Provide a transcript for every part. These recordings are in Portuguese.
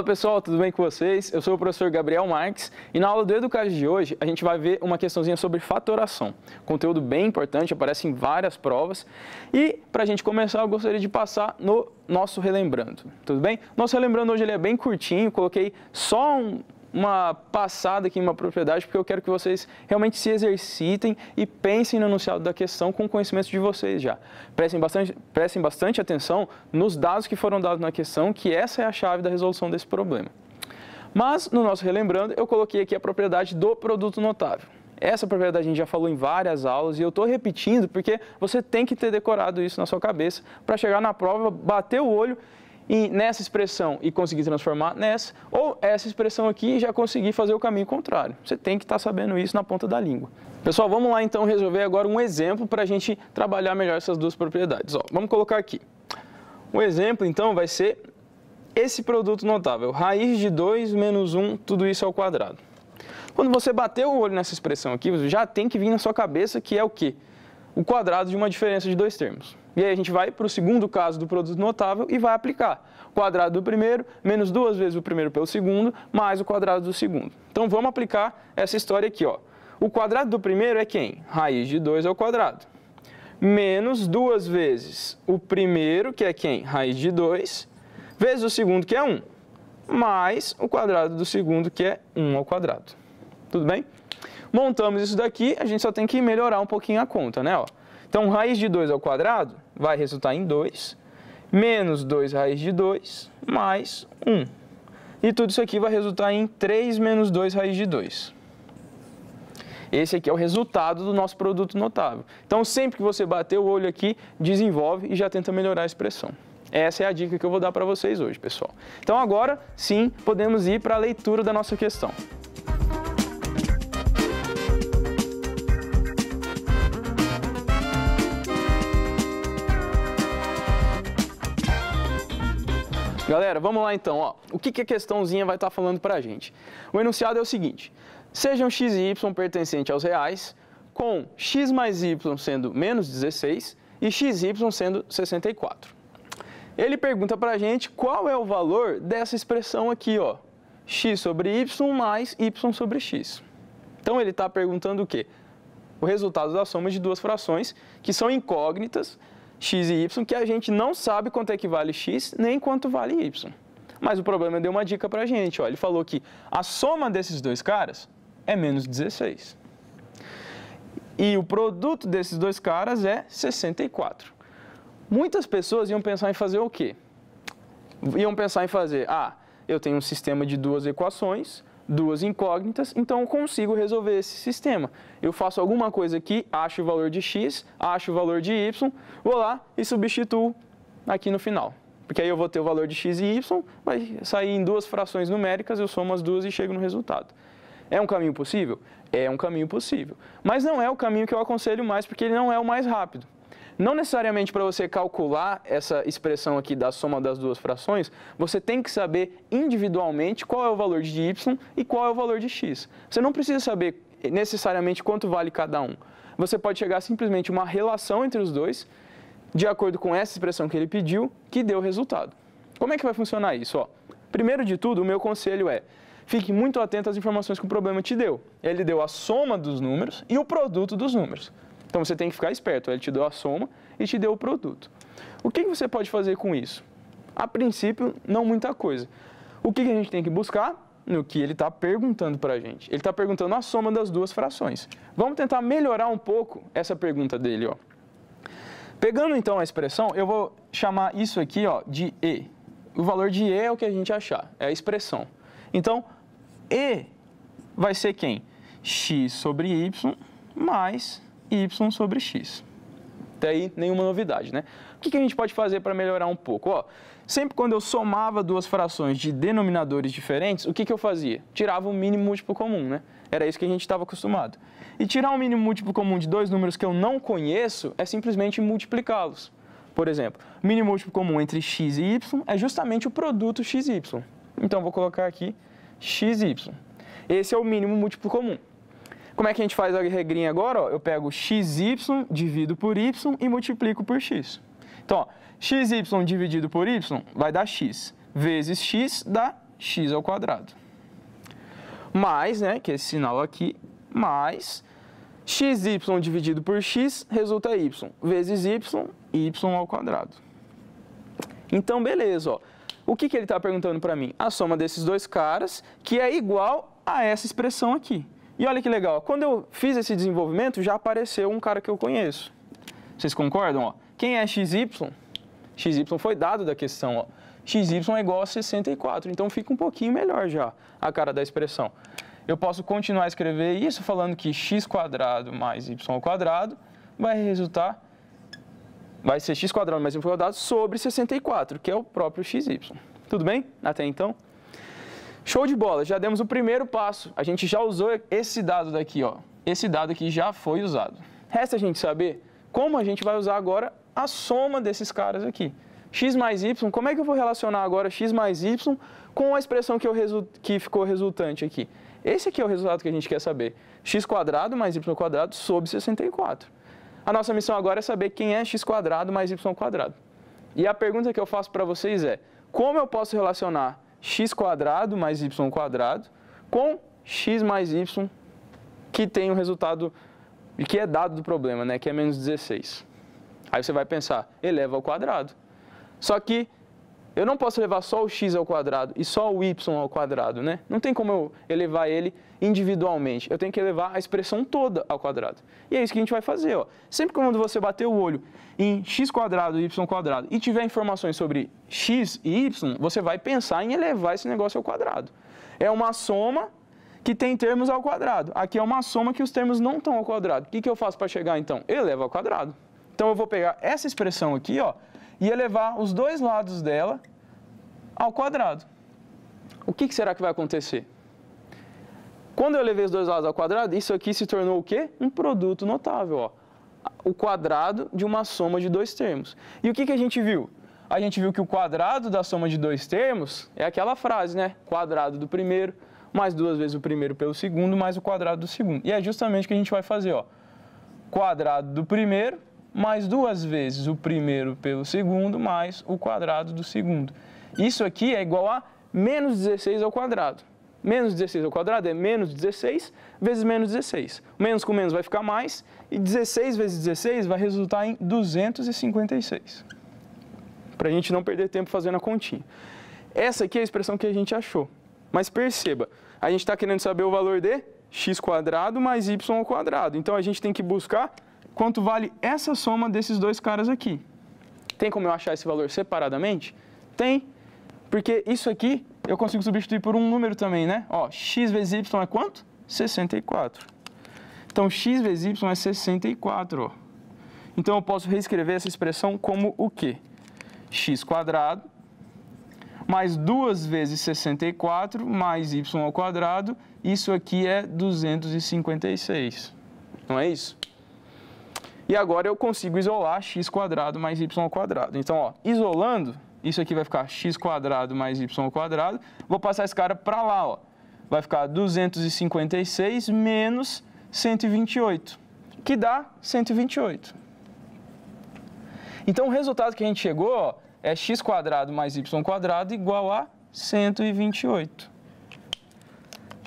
Fala pessoal, tudo bem com vocês? Eu sou o professor Gabriel Marques e na aula do Educage de hoje a gente vai ver uma questãozinha sobre fatoração. Conteúdo bem importante, aparece em várias provas. E para a gente começar eu gostaria de passar no nosso Relembrando, tudo bem? Nosso Relembrando hoje ele é bem curtinho, coloquei só uma passada aqui em uma propriedade, porque eu quero que vocês realmente se exercitem e pensem no enunciado da questão com o conhecimento de vocês já. Prestem bastante atenção nos dados que foram dados na questão, que essa é a chave da resolução desse problema. Mas, no nosso Relembrando, eu coloquei aqui a propriedade do produto notável. Essa propriedade a gente já falou em várias aulas e eu estou repetindo porque você tem que ter decorado isso na sua cabeça para chegar na prova, bater o olho nessa expressão e conseguir transformar nessa, ou essa expressão aqui e já conseguir fazer o caminho contrário. Você tem que estar sabendo isso na ponta da língua. Pessoal, vamos lá então resolver agora um exemplo para a gente trabalhar melhor essas duas propriedades. Vamos colocar aqui. O exemplo então vai ser esse produto notável, raiz de 2 menos 1, tudo isso ao quadrado. Quando você bater o olho nessa expressão aqui, você já tem que vir na sua cabeça que é o quê? O quadrado de uma diferença de dois termos. E aí a gente vai para o segundo caso do produto notável e vai aplicar. Quadrado do primeiro, menos 2 vezes o primeiro pelo segundo, mais o quadrado do segundo. Então vamos aplicar essa história aqui. O quadrado do primeiro é quem? Raiz de 2 ao quadrado. Menos 2 vezes o primeiro, que é quem? Raiz de 2, vezes o segundo, que é 1. Mais o quadrado do segundo, que é 1 ao quadrado. Tudo bem? Montamos isso daqui, a gente só tem que melhorar um pouquinho a conta, né? Então, raiz de 2 ao quadrado vai resultar em 2, menos 2 raiz de 2, mais 1. E tudo isso aqui vai resultar em 3 menos 2 raiz de 2. Esse aqui é o resultado do nosso produto notável. Então, sempre que você bater o olho aqui, desenvolve e já tenta melhorar a expressão. Essa é a dica que eu vou dar para vocês hoje, pessoal. Então, agora, sim, podemos ir para a leitura da nossa questão. Galera, vamos lá então. O que a questãozinha vai estar falando para a gente? O enunciado é o seguinte: sejam x e y pertencentes aos reais, com x mais y sendo menos 16 e xy sendo 64. Ele pergunta para a gente qual é o valor dessa expressão aqui, x sobre y mais y sobre x. Então ele está perguntando o quê? O resultado da soma de duas frações que são incógnitas, x e y, que a gente não sabe quanto é que vale x, nem quanto vale y. Mas o problema deu uma dica pra gente, ele falou que a soma desses dois caras é menos 16. E o produto desses dois caras é 64. Muitas pessoas iam pensar em fazer o quê? Iam pensar em fazer, eu tenho um sistema de duas equações, duas incógnitas, então eu consigo resolver esse sistema. Eu faço alguma coisa aqui, acho o valor de x, acho o valor de y, vou lá e substituo aqui no final. Porque aí eu vou ter o valor de x e y, vai sair em duas frações numéricas, eu somo as duas e chego no resultado. É um caminho possível? É um caminho possível. Mas não é o caminho que eu aconselho mais, porque ele não é o mais rápido. Não necessariamente para você calcular essa expressão aqui da soma das duas frações, você tem que saber individualmente qual é o valor de y e qual é o valor de x. Você não precisa saber necessariamente quanto vale cada um. Você pode chegar simplesmente a uma relação entre os dois, de acordo com essa expressão que ele pediu, que deu o resultado. Como é que vai funcionar isso? Primeiro de tudo, o meu conselho é: fique muito atento às informações que o problema te deu. Ele deu a soma dos números e o produto dos números. Então, você tem que ficar esperto. Ele te deu a soma e te deu o produto. O que você pode fazer com isso? A princípio, não muita coisa. O que a gente tem que buscar? No que ele está perguntando para a gente. Ele está perguntando a soma das duas frações. Vamos tentar melhorar um pouco essa pergunta dele. Pegando, então, a expressão, eu vou chamar isso aqui de E. O valor de E é o que a gente achar, é a expressão. Então, E vai ser quem? X sobre Y mais y sobre x. Até aí, nenhuma novidade, né? O que a gente pode fazer para melhorar um pouco? Sempre quando eu somava duas frações de denominadores diferentes, o que eu fazia? Tirava o mínimo múltiplo comum, né? Era isso que a gente estava acostumado. E tirar o mínimo múltiplo comum de dois números que eu não conheço é simplesmente multiplicá-los. Por exemplo, o mínimo múltiplo comum entre x e y é justamente o produto x e y. Então, vou colocar aqui x e y. Esse é o mínimo múltiplo comum. Como é que a gente faz a regrinha agora? Eu pego xy, divido por y e multiplico por x. Então, xy dividido por y vai dar x, vezes x dá x ao quadrado. Mais, né, que é esse sinal aqui, mais xy dividido por x resulta y, vezes y ao quadrado. Então, beleza, ó. O que ele está perguntando para mim? A soma desses dois caras, que é igual a essa expressão aqui. E olha que legal, ó. Quando eu fiz esse desenvolvimento, já apareceu um cara que eu conheço. Vocês concordam? Ó? Quem é xy? Xy foi dado da questão, ó. Xy é igual a 64, então fica um pouquinho melhor já a cara da expressão. Eu posso continuar a escrever isso falando que x² mais y² vai ser x² mais y² sobre 64, que é o próprio xy. Tudo bem? Até então? Show de bola, já demos o primeiro passo. A gente já usou esse dado daqui, ó. Esse dado aqui já foi usado. Resta a gente saber como a gente vai usar agora a soma desses caras aqui. X mais y, como é que eu vou relacionar agora x mais y com a expressão que ficou resultante aqui? Esse aqui é o resultado que a gente quer saber. X² mais y² sobre 64. A nossa missão agora é saber quem é x² mais y². E a pergunta que eu faço para vocês é, como eu posso relacionar x² mais y² com x mais y, que tem o resultado, que é dado do problema, né, que é menos 16. Aí você vai pensar, eleva ao quadrado. Só que eu não posso levar só o x ao quadrado e só o y ao quadrado, né? Não tem como eu elevar ele individualmente. Eu tenho que elevar a expressão toda ao quadrado. E é isso que a gente vai fazer, ó. Sempre quando você bater o olho em x² e y² e tiver informações sobre x e y, você vai pensar em elevar esse negócio ao quadrado. É uma soma que tem termos ao quadrado. Aqui é uma soma que os termos não estão ao quadrado. O que eu faço para chegar, então? Eu elevo ao quadrado. Então, eu vou pegar essa expressão aqui, ó, e elevar os dois lados dela ao quadrado. O que será que vai acontecer? Quando eu elevei os dois lados ao quadrado, isso aqui se tornou o quê? Um produto notável, ó. O quadrado de uma soma de dois termos. E o que a gente viu? A gente viu que o quadrado da soma de dois termos é aquela frase, né? Quadrado do primeiro, mais duas vezes o primeiro pelo segundo, mais o quadrado do segundo. E é justamente o que a gente vai fazer, ó. Quadrado do primeiro, mais duas vezes o primeiro pelo segundo, mais o quadrado do segundo. Isso aqui é igual a menos 16 ao quadrado. Menos 16 ao quadrado é menos 16 vezes menos 16. Menos com menos vai ficar mais, e 16 vezes 16 vai resultar em 256. Para a gente não perder tempo fazendo a continha. Essa aqui é a expressão que a gente achou. Mas perceba, a gente está querendo saber o valor de x² mais y². Então, a gente tem que buscar quanto vale essa soma desses dois caras aqui. Tem como eu achar esse valor separadamente? Tem, porque isso aqui eu consigo substituir por um número também, né? Ó, x vezes y é quanto? 64. Então, x vezes y é 64, ó. Então, eu posso reescrever essa expressão como o quê? x² mais 2 vezes 64 mais y², isso aqui é 256. Não é isso? E agora eu consigo isolar x² mais y². Então, ó, isolando, isso aqui vai ficar x² mais y². Vou passar esse cara para lá, ó. Vai ficar 256 menos 128, que dá 128. Então, o resultado que a gente chegou, ó, é x² mais y² igual a 128.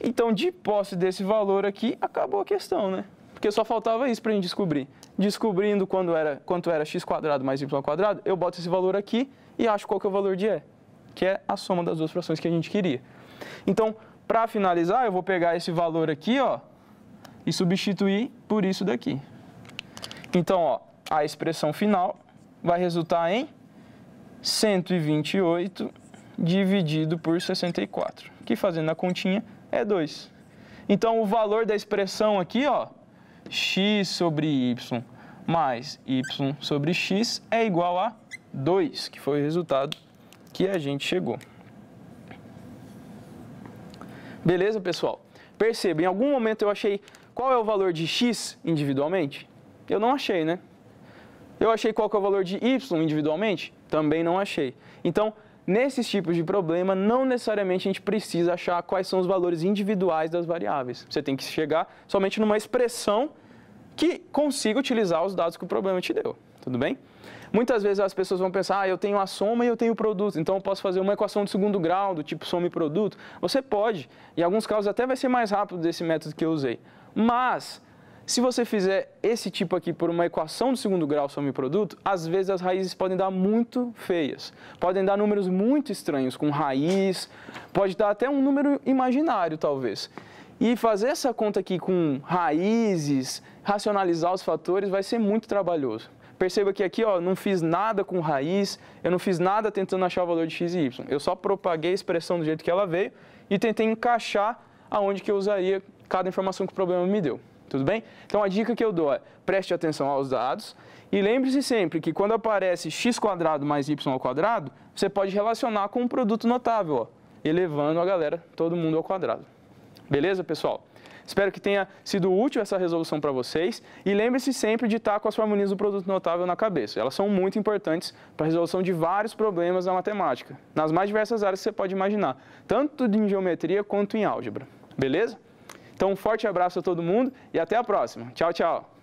Então, de posse desse valor aqui, acabou a questão, né? Porque só faltava isso para a gente descobrir. Descobrindo quanto era x² mais y², eu boto esse valor aqui e acho qual que é o valor de E, que é a soma das duas frações que a gente queria. Então, para finalizar, eu vou pegar esse valor aqui, ó, e substituir por isso daqui. Então, ó, a expressão final vai resultar em 128 dividido por 64, que fazendo a continha é 2. Então, o valor da expressão aqui, ó, x sobre y mais y sobre x é igual a 2, que foi o resultado que a gente chegou. Beleza, pessoal? Perceba, em algum momento eu achei qual é o valor de x individualmente? Eu não achei, né? Eu achei qual que é o valor de y individualmente? Também não achei. Então, nesses tipos de problema, não necessariamente a gente precisa achar quais são os valores individuais das variáveis. Você tem que chegar somente numa expressão que consiga utilizar os dados que o problema te deu. Tudo bem? Muitas vezes as pessoas vão pensar, eu tenho a soma e eu tenho o produto, então eu posso fazer uma equação de segundo grau, do tipo soma e produto. Você pode, em alguns casos até vai ser mais rápido desse método que eu usei. Mas, se você fizer esse tipo aqui por uma equação de segundo grau, soma e produto, às vezes as raízes podem dar muito feias. Podem dar números muito estranhos, com raiz, pode dar até um número imaginário, talvez. E fazer essa conta aqui com raízes, racionalizar os fatores, vai ser muito trabalhoso. Perceba que aqui, ó, não fiz nada com raiz, eu não fiz nada tentando achar o valor de x e y. Eu só propaguei a expressão do jeito que ela veio e tentei encaixar aonde que eu usaria cada informação que o problema me deu. Tudo bem? Então a dica que eu dou é, preste atenção aos dados e lembre-se sempre que quando aparece x² mais y², você pode relacionar com um produto notável, ó, elevando a galera, todo mundo ao quadrado. Beleza, pessoal? Espero que tenha sido útil essa resolução para vocês e lembre-se sempre de estar com as formulinhas do produto notável na cabeça. Elas são muito importantes para a resolução de vários problemas na matemática, nas mais diversas áreas que você pode imaginar, tanto em geometria quanto em álgebra. Beleza? Então, um forte abraço a todo mundo e até a próxima. Tchau, tchau!